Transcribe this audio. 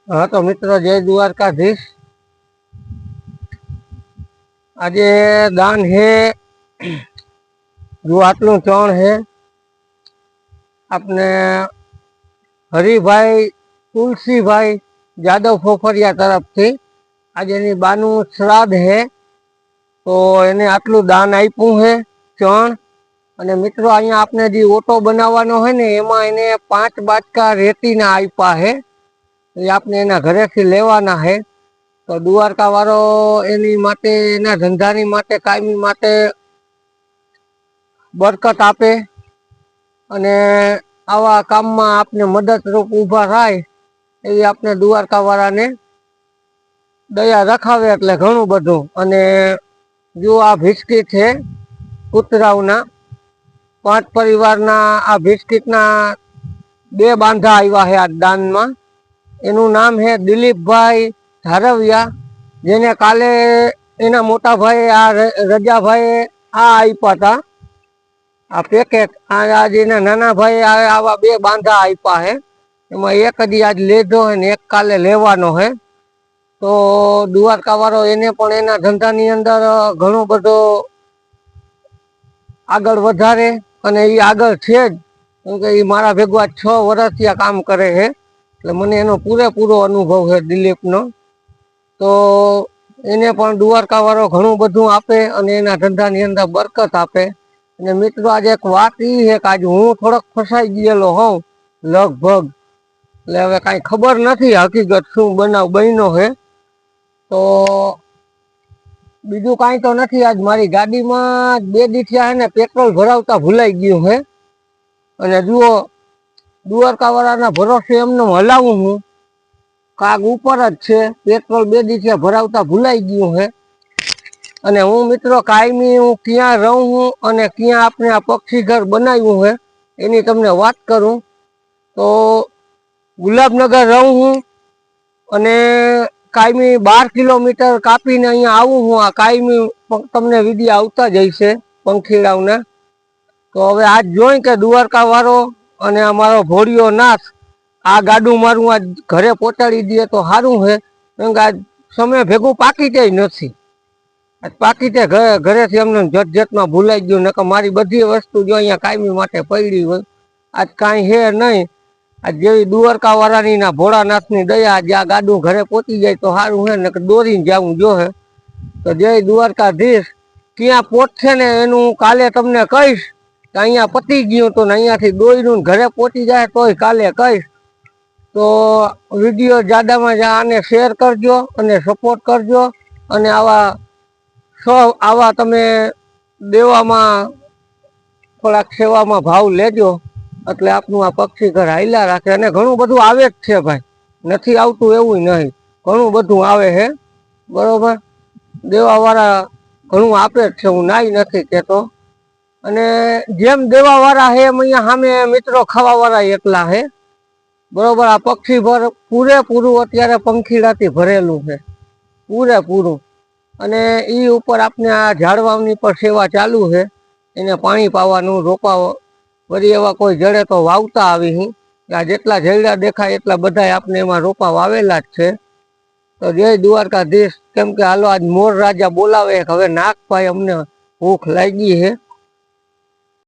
हाँ तो मित्रों जय द्वारकाधीश। आज दान है जो आटलू चण है अपने हरिभाई तुलसीभाई यादव फोफरिया तरफ थी। आज एनी बानु श्राद्ध है तो एने आटलू दान आप्यु है चण। અને મિત્રો અહીંયા આપણે જે ઓટો બનાવવાનો હોય ને એમાં એને 5 બાટકા રેતીના આપ્યા है। એ આપણે એના ઘરેથી લેવાના है। તો દ્વારકા વાળો એની માટે એના ધંધાની માટે કાયમી માટે બરકત આપે અને આવા કામમાં આપને મદદરૂપ ઊભા થાય એવી આપણે દ્વારકા વાળાને દયા રખાવે એટલે ઘણું બધું। અને જો આ બિસ્કિટ છે કૂતરાઓના 5 પરિવારના આ બિસ્કિટના 2 બાંધા આવ્યા है આ દાનમાં। એનું નામ है દિલીપભાઈ ધારવિયા, જેને કાલે એના મોટા ભાઈ આ રજાભાઈ આ આપ્યા હતા આ પેકેટ। आज एना नाना भाई आवा 2 बांधा आप्या है। एमां एक हजी आज लीधो है ने एक काले लेवानो है। तो द्वारका वाळो एने पण एना धंधानी अंदर घणो बधो आगळ वधारे अने ई आगळ छे ज, केमके ई मारा भेगो 6 वर्षथी आ काम करे है એટલે મને એનો પૂરેપૂરો અનુભવ છે દિલીપનો। તો એને પણ દ્વારકા વાળો ઘણું બધું આપે અને એના ધંધાની અંદર બરકત આપે। અને મિત્રો આજે એક વાત એ છે કે આજે હું થોડોક ફસાઈ ગયેલો હોઉં લગભગ, એટલે હવે કાંઈ ખબર નથી હકીકત શું બનાવ બન્યો છે। તો બીજું કાંઈ તો નથી, આજ મારી ગાડીમાં 2 દી થયા છે ને પેટ્રોલ ભરાવતા ભૂલાઈ ગયું છે। અને જુઓ દ્વારકા વાળાના ભરોસે એમને હલાવું હું, કાગ ઉપર જ છે, પેટ્રોલ 2 દી ભરાવતા ભૂલાઈ ગયું છે। અને હું મિત્રો કાયમી હું ક્યાં રહું છું અને ક્યાં આપણે આ પક્ષી ઘર બનાવ્યું છે એની તમને વાત કરું તો ગુલાબનગર રહું છું અને કાયમી 12 કિલોમીટર કાપીને અહીંયા આવું હું। આ કાયમી તમને વિડીયો આવતા જ હશે પંખીડાઓના। તો હવે આજ જોઈ કે દ્વારકા વાળો અને અમારો ભોળિયો નાથ આ ગાડું મારું આજ ઘરે પહોંચાડી દે તો સારું છે, કેમ કે આજ સમય ભેગું પાકીટે નથી। આજ પાકીટે ઘરેથી અમને જટજટમાં ભૂલાઈ ગયું, નકર મારી બધી વસ્તુ જો અહીંયા કાયમી માટે પડી હોય। આજ કાંઈ છે નહીં, આજ જેવી દ્વારકા વાળાની ના ભોળાનાથની દયા આજે આ ગાડું ઘરે પહોંચી જાય તો સારું છે, નકર દોરીને જવું જોહે। તો જય દ્વારકાધીશ। ક્યાં પહોંચશે ને એનું કાલે તમને કહીશ કે અહીંયા પતી ગયું તો અહીંયાથી દોરીને ઘરે પહોંચી જાય તોય કાલે કહીશ। તો વિડીયો જ્યાદામાં આને શેર કરજો અને સપોર્ટ કરજો અને આવા તમે દેવામાં થોડાક સેવામાં ભાવ લેજો એટલે આપનું આ પક્ષી ઘર હાલ્યા રાખે। અને ઘણું બધું આવે જ છે ભાઈ, નથી આવતું એવું નહીં, ઘણું બધું આવે છે બરોબર। દેવાવાળા ઘણું આપે જ છે, હું નાઈ નથી કહેતો। અને જેમ દેવાવાળા છે એમ અહીંયા સામે મિત્રો ખાવાવાળા એકલા છે બરોબર। આ પક્ષી ભર પૂરેપૂરું અત્યારે પંખીડાથી ભરેલું છે પૂરેપૂરું। અને એ ઉપર આપણે આ ઝાડવાની પર સેવા ચાલુ છે, એને પાણી પાવાનું રોપા વળી એવા કોઈ જડે તો વાવતા આવી હું। આ જેટલા જડ્યા દેખાય એટલા બધા આપણે એમાં રોપા વાવેલા જ છે। તો જય દ્વારકાધીશ। કેમ કે હાલો આજ મોર રાજા બોલાવે હવે નાખ ભાઈ અમને ભૂખ લાગી છે।